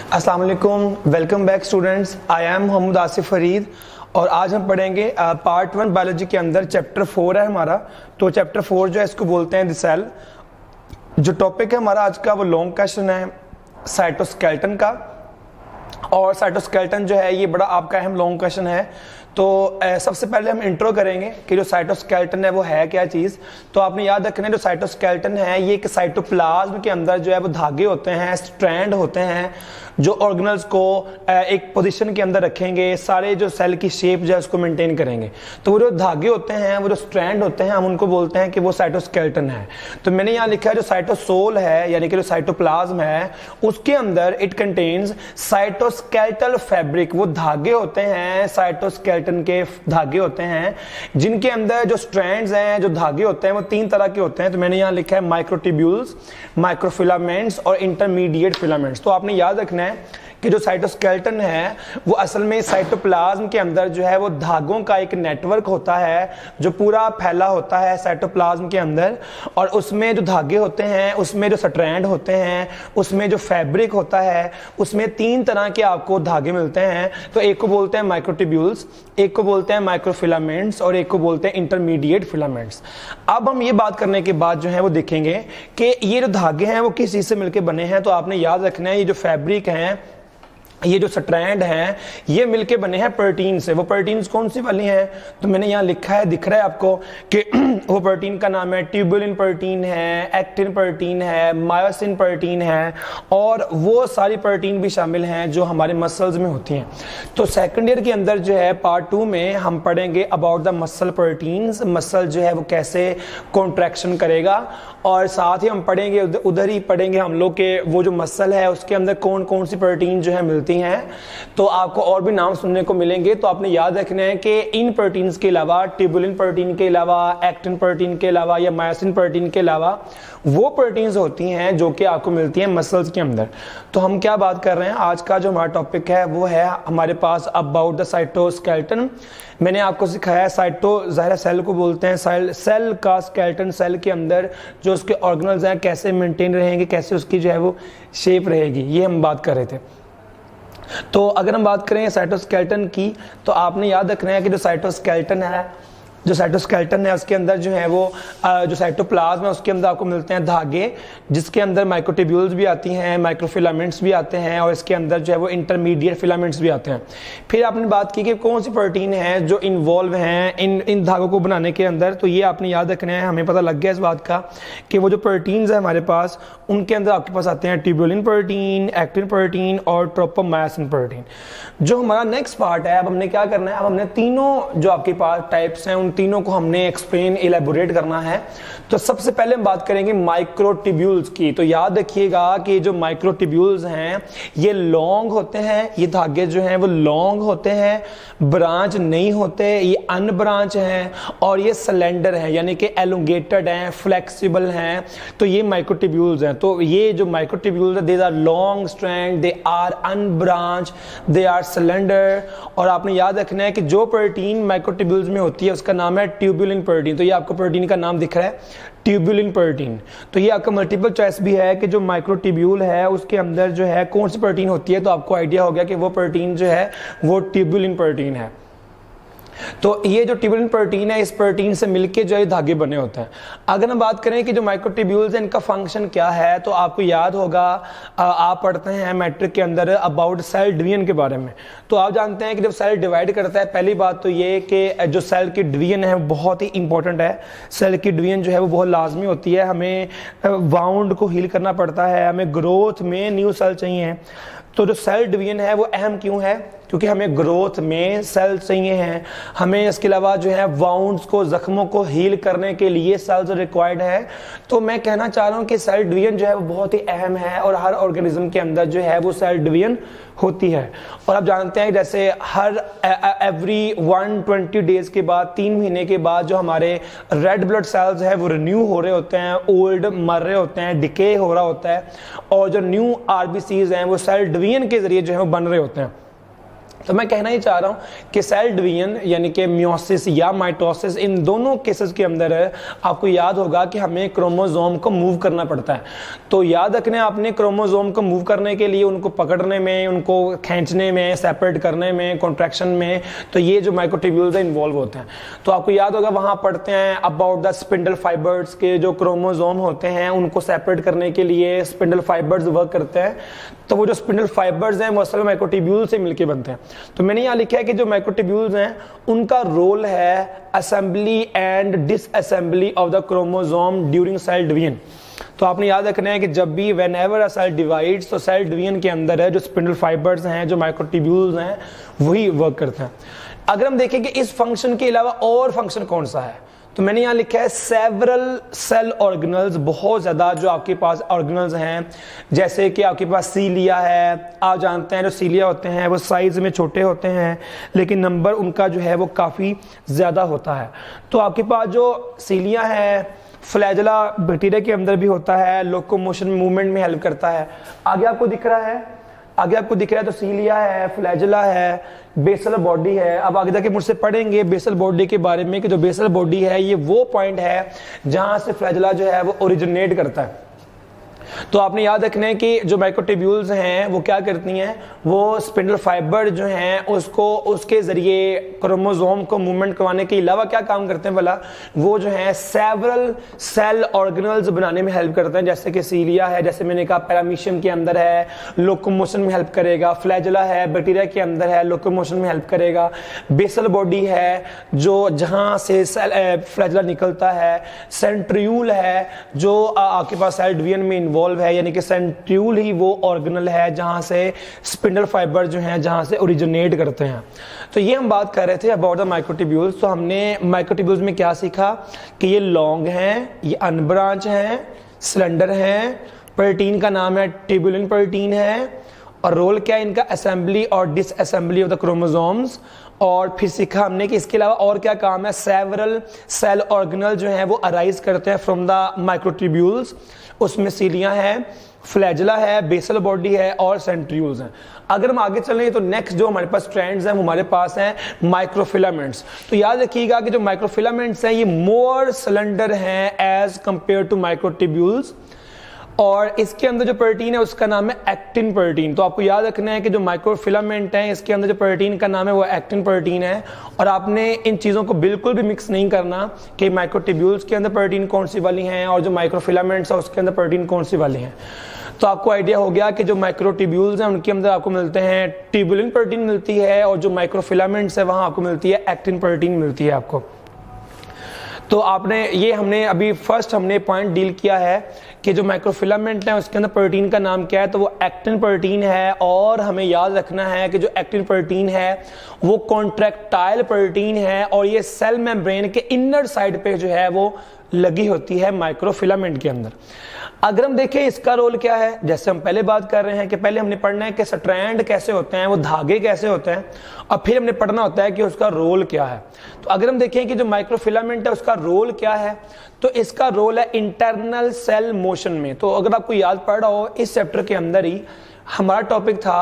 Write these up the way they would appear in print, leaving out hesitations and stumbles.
अस्सलाम वालेकुम, welcome back students. I am Mohammad Asif Farid और आज हम पढ़ेंगे पार्ट 1 बायोलॉजी के अंदर चैप्टर 4 है हमारा। तो चैप्टर 4 जो है इसको बोलते हैं द सेल। जो टॉपिक है हमारा आज का वो लॉन्ग क्वेश्चन है साइटोस्केलेटन का, और साइटोस्केलेटन जो है ये बड़ा आपका अहम लॉन्ग क्वेश्चन है। तो सबसे पहले हम इंट्रो करेंगे कि जो साइटोस्केलेटन है वो है क्या चीज़। तो आपने याद रखना है जो साइटोस्केलेटन है ये एक साइटोप्लाज्म के अंदर जो है वो धागे होते हैं, स्ट्रैंड होते हैं जो ऑर्गेनल्स को एक पोजीशन के अंदर रखेंगे, सारे जो सेल की शेप जो है उसको मेंटेन करेंगे। तो वो जो धागे होते हैं, वो जो स्ट्रैंड होते हैं, हम उनको बोलते हैं कि वो साइटोस्केलेटन है। तो मैंने यहाँ लिखा है जो साइटोसोल है यानी कि जो साइटोप्लाज्म है उसके अंदर इट कंटेन्स साइटोस्केलेटल फैब्रिक। वो धागे होते हैं, साइटोस्केलेटन के धागे होते हैं जिनके अंदर जो स्ट्रैंड्स हैं, जो धागे होते हैं वो 3 तरह के होते हैं। तो मैंने यहाँ लिखा है माइक्रोट्यूब्यूल्स, माइक्रोफिलामेंट्स और इंटरमीडिएट फिलामेंट्स। तो आपने याद रखना है कि जो साइटोस्केलेटन है वो असल में साइटोप्लाज्म के अंदर जो है वो धागों का एक नेटवर्क होता है जो पूरा फैला होता है साइटोप्लाज्म के अंदर। और उसमें जो धागे होते हैं, उसमें जो स्ट्रैंड होते हैं, उसमें जो फैब्रिक होता है, उसमें 3 तरह के आपको धागे मिलते हैं। तो एक को बोलते हैं माइक्रोट्यूब्यूल्स, एक को बोलते हैं माइक्रोफिलामेंट्स और एक को बोलते हैं इंटरमीडिएट फिलामेंट्स। अब हम ये बात करने के बाद जो है वो देखेंगे कि ये जो धागे हैं वो किस चीज से मिलकर बने हैं। तो आपने याद रखना है ये जो फैब्रिक है, ये जो स्ट्रैंड हैं, ये मिलके बने हैं प्रोटीन से। वो प्रोटीन्स कौन सी वाली हैं? तो मैंने यहाँ लिखा है, दिख रहा है आपको कि वो प्रोटीन का नाम है ट्यूबुलिन प्रोटीन है, एक्टिन प्रोटीन है, मायोसिन प्रोटीन है और वो सारी प्रोटीन भी शामिल हैं जो हमारे मसल्स में होती हैं। तो सेकंड ईयर के अंदर जो है पार्ट 2 में हम पढ़ेंगे about the muscle proteins. Muscle जो है वो कैसे कॉन्ट्रैक्शन करेगा, और साथ ही हम पढ़ेंगे उधर ही पढ़ेंगे हम लोग के वो जो मसल है उसके अंदर कौन कौन सी प्रोटीन जो है मिलती हैं। तो आपको और भी नाम सुनने को मिलेंगे। तो आपने याद रखना है कि इन प्रोटीन्स के अलावा, ट्यूबुलिन प्रोटीन के अलावा, एक्टिन प्रोटीन के अलावा या मायोसिन प्रोटीन के अलावा वो प्रोटीन्स होती हैं जो कि आपको मिलती हैं मसल्स के अंदर। तो हम क्या बात कर रहे हैं, आज का जो हमारा टॉपिक है वो है हमारे पास अबाउट द साइटोस्केलेटन। मैंने आपको सिखाया साइटो ज़ाहिर सेल को बोलते हैं, सेल का स्केलेटन, सेल के अंदर जो उसके ऑर्गेनल्स हैं कैसे मेंटेन रहेंगे, कैसे उसकी जो है वो शेप रहेगी, ये हम बात कर रहे थे। तो अगर हम बात करें साइटोस्केलेटन की तो आपने याद रखना है कि जो साइटोस्केलेटन है, जो साइटोस्केलेटन है उसके अंदर जो है वो जो साइटोप्लाज्म है उसके अंदर आपको मिलते हैं धागे, जिसके अंदर माइक्रोट्यूब्यूल्स भी आती हैं, माइक्रोफिलामेंट्स भी आते हैं और इसके अंदर जो है वो इंटरमीडिएट फिलामेंट्स भी आते हैं। फिर आपने बात की कि कौन सी प्रोटीन है जो इन्वॉल्व हैं इन धागों को बनाने के अंदर। तो ये आपने याद रखना है, हमें पता लग गया इस बात का कि वो जो प्रोटीन्स है हमारे पास उनके अंदर आपके पास आते हैं ट्यूबुलिन प्रोटीन, एक्टिन प्रोटीन और ट्रोपोमायोसिन प्रोटीन। जो हमारा नेक्स्ट पार्ट है, अब हमने क्या करना है, अब हमने तीनों जो आपके पास टाइप्स हैं उन तीनों को हमने एक्सप्लेन इलेबोरेट करना है। तो सबसे पहले हम बात करेंगे माइक्रोट्यूब्यूल्स की। तो याद रखिएगा कि जो माइक्रोट्यूब्यूल्स हैं ये लॉन्ग होते हैं, ये धागे जो हैं वो लॉन्ग होते हैं, ब्रांच नहीं होते, ये अनब्रांच हैं और ये सिलेंडर हैं यानी कि एलोंगेटेड हैं, फ्लेक्सिबल हैं। तो ये माइक्रोट्यूब्यूल्स हैं। तो ये जो माइक्रोट्यूब्यूल्स हैं they are long strand, they are unbranch, they are cylinder. और आपने याद रखना है कि जो प्रोटीन माइक्रोट्यूब्यूल्स में होती है उसका नाम है ट्यूबुलिन प्रोटीन। तो ये आपको प्रोटीन का नाम दिख रहा है ट्यूबुलिन प्रोटीन। तो ये आपका मल्टीपल चॉइस भी है कि जो माइक्रोट्यूब्यूल है उसके अंदर जो है कौन सी प्रोटीन होती है। तो आपको आइडिया हो गया कि वो प्रोटीन जो है वो ट्यूबुलिन प्रोटीन है। तो ये जो ट्यूबुलिन प्रोटीन है इस प्रोटीन से मिलके जो है धागे बने होते हैं। अगर हम बात करें कि जो माइक्रोट्यूब्यूल्स हैं इनका फंक्शन क्या है, तो आपको याद होगा आप पढ़ते हैं मैट्रिक के अंदर अबाउट सेल डिवीजन के बारे में। तो आप जानते हैं कि जब सेल डिवाइड करता है, पहली बात तो ये कि जो सेल की डिवीजन है बहुत ही इंपॉर्टेंट है। सेल की डिवीजन जो है वो बहुत लाजमी होती है। हमें वाउंड को हील करना पड़ता है, हमें ग्रोथ में न्यू सेल चाहिए। तो जो सेल डिवीजन है वो अहम क्यों है? क्योंकि हमें ग्रोथ में सेल चाहिए हैं, हमें इसके अलावा जो है वाउंड्स को, जख्मों को हील करने के लिए सेल्स रिक्वायर्ड है। तो मैं कहना चाह रहा हूँ कि सेल डिवीजन जो है वो बहुत ही अहम है और हर ऑर्गेनिज्म के अंदर जो है वो सेल डिवीजन होती है। और आप जानते हैं जैसे हर एवरी 120 डेज के बाद, 3 महीने के बाद जो हमारे रेड ब्लड सेल्स है वो रिन्यू हो रहे होते हैं, ओल्ड मर रहे होते हैं, डिके हो रहा होता है और जो न्यू आरबीसीज हैं वो सेल डिवीजन के जरिए जो है वो बन रहे होते हैं। तो मैं कहना ही चाह रहा हूं कि सेल डिवीजन यानी कि मियोसिस या माइटोसिस, इन दोनों केसेस के अंदर आपको याद होगा कि हमें क्रोमोसोम को मूव करना पड़ता है। तो याद रखने आपने क्रोमोसोम को मूव करने के लिए उनको पकड़ने में, उनको खींचने में, सेपरेट करने में, कॉन्ट्रैक्शन में, तो ये जो माइक्रोट्यूब्यूल्स इन्वॉल्व होते हैं। तो आपको याद होगा वहां पढ़ते हैं अबाउट द स्पिंडल फाइबर्स के जो क्रोमोसोम होते हैं उनको सेपरेट करने के लिए स्पिंडल फाइबर्स वर्क करते हैं। तो वो जो स्पिंडल फाइबर्स हैं वो असल में माइक्रोट्यूब्यूल से मिलकर बनते हैं। तो मैंने यहाँ लिखा है कि जो माइक्रोट्यूब्यूल्स हैं उनका रोल है assembly and disassembly of the chromosome during cell division. तो आपने याद रखना है कि जब भी whenever a cell divides, तो सेल डिवीजन के अंदर है जो स्पिंडल फाइबर्स हैं, जो माइक्रोट्यूब्यूल्स हैं, वही वर्क करते हैं। अगर हम देखें कि इस फंक्शन के अलावा और फंक्शन कौन सा है, तो मैंने यहाँ लिखा है सेवरल सेल ऑर्गेनल्स, बहुत ज़्यादा जो आपके पास ऑर्गेनल्स हैं, जैसे कि आपके पास सीलिया है। आप जानते हैं जो सीलिया होते हैं वो साइज में छोटे होते हैं लेकिन नंबर उनका जो है वो काफ़ी ज़्यादा होता है। तो आपके पास जो सीलिया है, फ्लैजेला बैक्टीरिया के अंदर भी होता है, लोकोमोशन मूवमेंट में हेल्प करता है। आगे आपको दिख रहा है तो सीलिया है, फ्लैजेला है, बेसल बॉडी है। अब आगे जाके मुझसे पढ़ेंगे बेसल बॉडी के बारे में कि जो बेसल बॉडी है ये वो पॉइंट है जहां से फ्लैजेला जो है वो ओरिजिनेट करता है। तो आपने याद रखना है कि जो माइक्रोट्यूब्यूल्स हैं वो क्या करती हैं, वो स्पिंडल फाइबर जो हैं उसको उसके जरिए क्रोमोसोम को मूवमेंट करवाने के अलावा क्या काम करते हैं भला, वो जो है सेवरल सेल ऑर्गेनल्स बनाने में हेल्प करते हैं। जैसे कि सीलिया है, जैसे मैंने कहा पैरामीशियम के अंदर है, लोकोमोशन में हेल्प करेगा। फ्लैजेला है, बैक्टीरिया के अंदर है, लोकोमोशन में हेल्प करेगा। बेसल बॉडी है जो जहां से फ्लैजेला निकलता है। सेंट्रियूल है जो आपके पास सेल डिवीजन में इन्वॉल्व है, यानी कि सेंट्रियूल ही वो ऑर्गेनल है जहां से स्पिंडल फाइबर जो हैं जहां से ओरिजिनेट करते हैं। तो ये हम बात कर रहे थे अबाउट द माइक्रोट्यूब्यूल्स। तो हमने माइक्रोट्यूब्यूल्स में क्या सीखा कि ये लॉन्ग हैं, ये अनब्रांच हैं, सिलेंडर हैं, प्रोटीन का नाम है ट्यूबुलिन प्रोटीन है, और रोल क्या है इनका, असेंबली और डिसअसेंबली ऑफ द क्रोमोसोम्स। और फिर सीखा हमने कि इसके अलावा और क्या काम है, सेवरल सेल ऑर्गेनल जो हैं वो अराइज करते हैं फ्रॉम द माइक्रोट्यूब्यूल्स। उसमें सीलिया है, फ्लैजेला है, बेसल बॉडी है और सेंट्रियूल्स हैं। अगर हम आगे चलें तो नेक्स्ट जो हमारे पास स्ट्रैंड्स हैं वो हमारे पास हैं माइक्रोफिलामेंट्स। तो याद रखिएगा कि जो माइक्रोफिलामेंट्स हैं ये मोर सिलेंडर हैं एज कंपेयर टू माइक्रोट्यूब्यूल्स, और इसके अंदर जो प्रोटीन है उसका नाम है एक्टिन प्रोटीन। तो आपको याद रखना है कि जो माइक्रोफिलामेंट है इसके अंदर जो प्रोटीन का नाम है वो एक्टिन प्रोटीन है। और आपने इन चीज़ों को बिल्कुल भी मिक्स नहीं करना कि माइक्रोट्यूब्यूल्स के अंदर प्रोटीन कौन सी वाली हैं और जो माइक्रोफिलामेंट्स है उसके अंदर प्रोटीन कौन सी वाली हैं। तो आपको आइडिया हो गया कि जो माइक्रोट्यूब्यूल्स हैं उनके अंदर आपको मिलते हैं ट्यूबुलिन प्रोटीन मिलती है, और जो माइक्रोफिलामेंट्स है वहाँ आपको मिलती है एक्टिन प्रोटीन मिलती है आपको। तो आपने ये हमने अभी फर्स्ट हमने पॉइंट डील किया है कि जो माइक्रोफिलामेंट है उसके अंदर प्रोटीन का नाम क्या है, तो वो एक्टिन प्रोटीन है। और हमें याद रखना है कि जो एक्टिन प्रोटीन है वो कॉन्ट्रैक्टाइल प्रोटीन है, और ये सेल मेम्ब्रेन के इनर साइड पे जो है वो लगी होती है माइक्रोफिलामेंट के अंदर। अगर हम देखें इसका रोल क्या है, जैसे हम पहले बात कर रहे हैं कि पहले हमने पढ़ना है कि स्ट्रैंड कैसे होते हैं, वो धागे कैसे होते हैं, और फिर हमने पढ़ना होता है कि उसका रोल क्या है। तो अगर हम देखें कि जो माइक्रोफिलामेंट है उसका रोल क्या है, तो इसका रोल है इंटरनल सेल मोशन में। तो अगर आपको याद पड़ रहा हो इस चैप्टर के अंदर ही हमारा टॉपिक था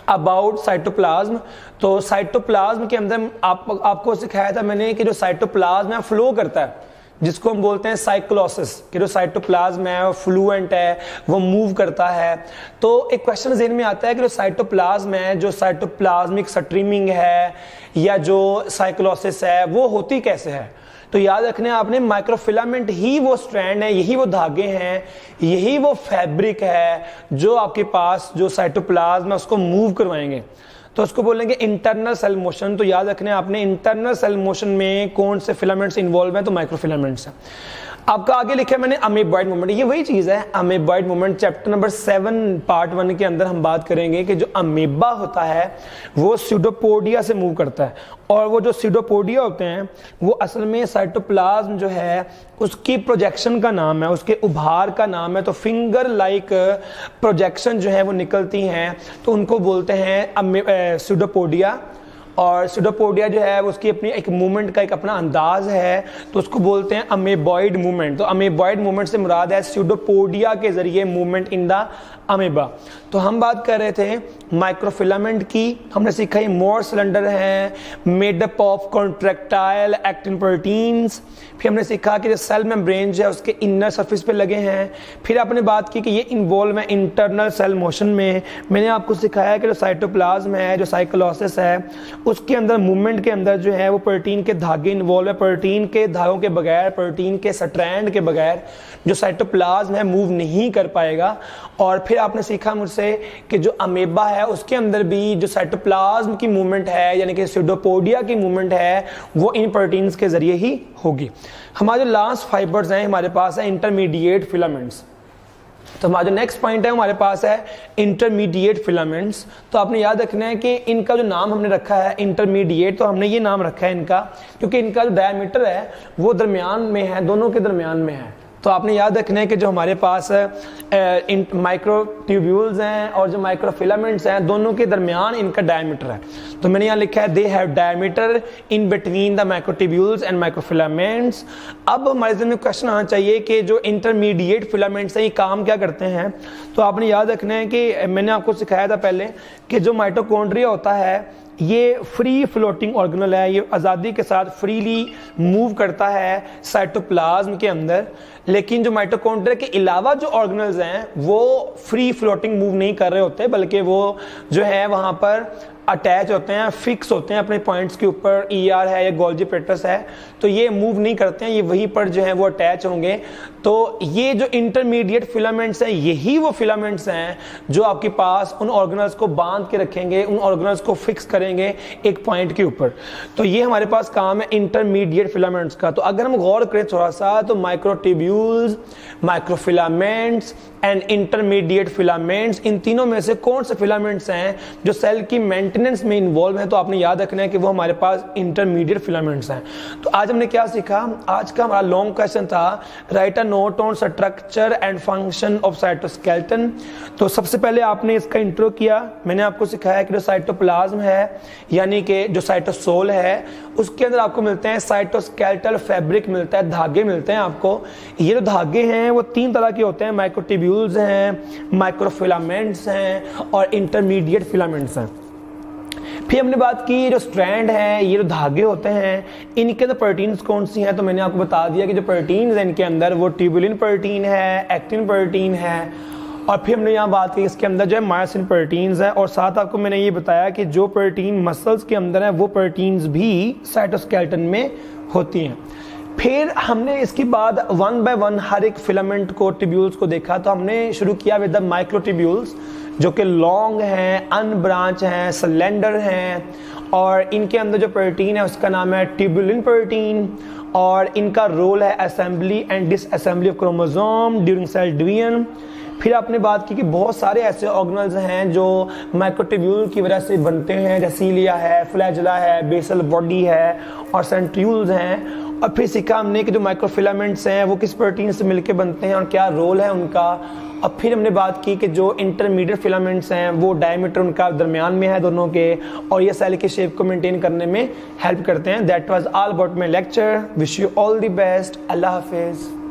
अबाउट साइटोप्लाज्म। तो साइटोप्लाज्म के अंदर आपको सिखाया था मैंने कि जो साइटोप्लाज्म है फ्लो करता है, जिसको हम बोलते हैं साइक्लोसिस, कि जो साइटोप्लाज्म है वो फ्लूएंट है, वो मूव करता है। तो एक क्वेश्चन ज़हन में आता है कि जो साइटोप्लाज्म है, जो साइटोप्लाज्मिक स्ट्रीमिंग है या जो साइक्लोसिस है वो होती कैसे है। तो याद रखने आपने माइक्रोफिलामेंट ही वो स्ट्रैंड है, यही वो धागे हैं, यही वो फैब्रिक है जो आपके पास जो साइटोप्लाज्म है उसको मूव करवाएंगे। तो उसको बोलेंगे इंटरनल सेल मोशन। तो याद रखने आपने इंटरनल सेल मोशन में कौन से फिलामेंट्स इन्वॉल्व हैं, तो माइक्रोफिलामेंट्स हैं। आपका आगे लिखा है मैंने अमीबॉइड मूवमेंट, ये वही चीज है amoeboid movement. Chapter number 7 part 1 के अंदर हम बात करेंगे कि जो अमीबा होता है वो स्यूडोपोडिया से मूव करता है, और वो जो स्यूडोपोडिया होते हैं वो असल में साइटोप्लाज्म जो है उसकी प्रोजेक्शन का नाम है, उसके उभार का नाम है। तो फिंगर लाइक प्रोजेक्शन जो है वो निकलती हैं, तो उनको बोलते हैं स्यूडोपोडिया। और स्यूडोपोडिया जो है उसकी अपनी एक मूवमेंट का एक अपना अंदाज है, तो उसको बोलते हैं अमीबॉइड मूवमेंट। तो अमीबॉइड मूवमेंट से मुराद है स्यूडोपोडिया के जरिए मूवमेंट इन द अमीबा। तो हम बात कर रहे थे माइक्रोफिलामेंट की, हमने सीखा ये मोर सिलेंडर है, made up of contractile actin proteins. फिर हमने सीखा कि जो सेल मेम्ब्रेन है उसके इनर सरफेस पे लगे हैं। फिर आपने बात की कि ये इन्वॉल्व है इंटरनल सेल मोशन में। मैंने आपको सिखाया कि जो साइटोप्लाज्म है, जो साइक्लोसिस है, उसके अंदर मूवमेंट के अंदर जो है वो प्रोटीन के धागे इन्वॉल्व है। प्रोटीन के धागों के बगैर, प्रोटीन के स्ट्रैंड के बगैर जो साइटोप्लाज्म है मूव नहीं कर पाएगा। और फिर आपने सीखा मुझसे कि जो अमीबा है उसके अंदर भी जो साइटोप्लाज्म की मूवमेंट है, यानी कि स्यूडोपोडिया की मूवमेंट है, वो इन प्रोटीन्स के जरिए ही होगी। हमारे जो लास्ट फाइबर्स हैं हमारे पास है इंटरमीडिएट फिलामेंट्स। तो हमारा जो नेक्स्ट पॉइंट है हमारे पास है इंटरमीडिएट फिलामेंट्स। तो आपने याद रखना है कि इनका जो नाम हमने रखा है इंटरमीडिएट, तो हमने ये नाम रखा है इनका क्योंकि इनका जो डायमीटर है वो दरमियान में है, दोनों के दरमियान में है। तो आपने याद रखना है कि जो हमारे पास माइक्रो ट्यूब्यूल्स हैं और जो माइक्रोफिलामेंट्स हैं, दोनों के दरमियान इनका डायमीटर है। तो मैंने यहाँ लिखा है they have diameter in between the microtubules and microfilaments. अब हमारे जहन में क्वेश्चन आना चाहिए कि जो इंटरमीडिएट फिलामेंट्स हैं ये काम क्या करते हैं। तो आपने याद रखना है कि मैंने आपको सिखाया था पहले कि जो माइटोकॉन्ड्रिया होता है ये फ्री फ्लोटिंग ऑर्गेनल है, ये आज़ादी के साथ फ्रीली मूव करता है साइटोप्लाज्म के अंदर। लेकिन जो माइटोकॉन्ड्रिया के अलावा जो ऑर्गेनल्स हैं वो फ्री फ्लोटिंग मूव नहीं कर रहे होते, बल्कि वो जो है वहाँ पर अटैच होते हैं, फिक्स होते हैं अपने पॉइंट्स के ऊपर। ER है या गोल्जी पेट्रस है, तो ये मूव नहीं करते हैं, ये वहीं पर जो है वो अटैच होंगे। तो ये जो इंटरमीडिएट फिलामेंट्स हैं यही वो फिलामेंट्स हैं जो आपके पास उन ऑर्गेनल्स को बांध के रखेंगे, उन ऑर्गेनल्स को फिक्स करेंगे एक पॉइंट के ऊपर। तो ये हमारे पास काम है इंटरमीडिएट फिलामेंट्स का। तो अगर हम गौर करें थोड़ा सा, तो microtubules, microfilaments and intermediate filaments, इन तीनों में से कौन से फिलामेंट्स हैं जो सेल की मेंटेनेंस में इन्वॉल्व हैं, तो आपने याद रखना है कि वो हमारे पास इंटरमीडिएट फिलामेंट्स हैं। तो आज हमने क्या सीखा, आज का हमारा लॉन्ग क्वेश्चन था right a note on structure and function of cytoskeleton. तो सबसे पहले आपने इसका इंट्रो किया, मैंने आपको सिखाया कि जो साइटोप्लाज्म है यानी कि जो साइटोसोल है उसके अंदर आपको मिलते हैं साइटोस्केलेटल फैब्रिक मिलता है, धागे मिलते हैं आपको। ये जो धागे हैं वो तीन तरह के होते हैं, माइक्रोट्यूब्यूल्स हैं, माइक्रोफिलामेंट्स हैं और इंटरमीडिएट फिलामेंट्स हैं। फिर हमने बात की जो स्ट्रैंड है, ये जो धागे होते हैं, इनके अंदर प्रोटीन्स कौन सी हैं। तो मैंने आपको बता दिया कि जो प्रोटीन्स हैं इनके अंदर वो ट्यूबुलिन प्रोटीन है, एक्टिन प्रोटीन है, और फिर हमने यहाँ बात की इसके अंदर जो है मायोसिन प्रोटीन्स हैं। और साथ आपको मैंने ये बताया कि जो प्रोटीन मसल्स के अंदर है वो प्रोटीन्स भी साइटोस्केलेटन में होती हैं। फिर हमने इसके बाद वन बाय वन हर एक फिलामेंट को, ट्यूब्यूल्स को देखा। तो हमने शुरू किया विद द माइक्रोट्यूब्यूल्स जो कि लॉन्ग हैं, अनब्रांच हैं, सिलेंडर हैं, और इनके अंदर जो प्रोटीन है उसका नाम है ट्यूबुलिन प्रोटीन, और इनका रोल है assembly and disassembly of chromosome during cell division. फिर आपने बात की कि बहुत सारे ऐसे ऑर्गेनल्स हैं जो माइक्रोट्यूब्यूल की वजह से बनते हैं, जैसे सीलिया है, फ्लैजेला है, बेसल बॉडी है और सेंट्रियूल्स हैं। और फिर सीखा हमने कि जो माइक्रोफिलामेंट्स हैं वो किस प्रोटीन से मिलकर बनते हैं और क्या रोल है उनका। और फिर हमने बात की कि जो इंटरमीडिएट फिलामेंट्स हैं वो डायमीटर उनका दरमियान में है दोनों के, और ये सेल की शेप को मेंटेन करने में हेल्प करते हैं। That was all about my lecture. Wish you all the best. अल्लाह हाफिज़।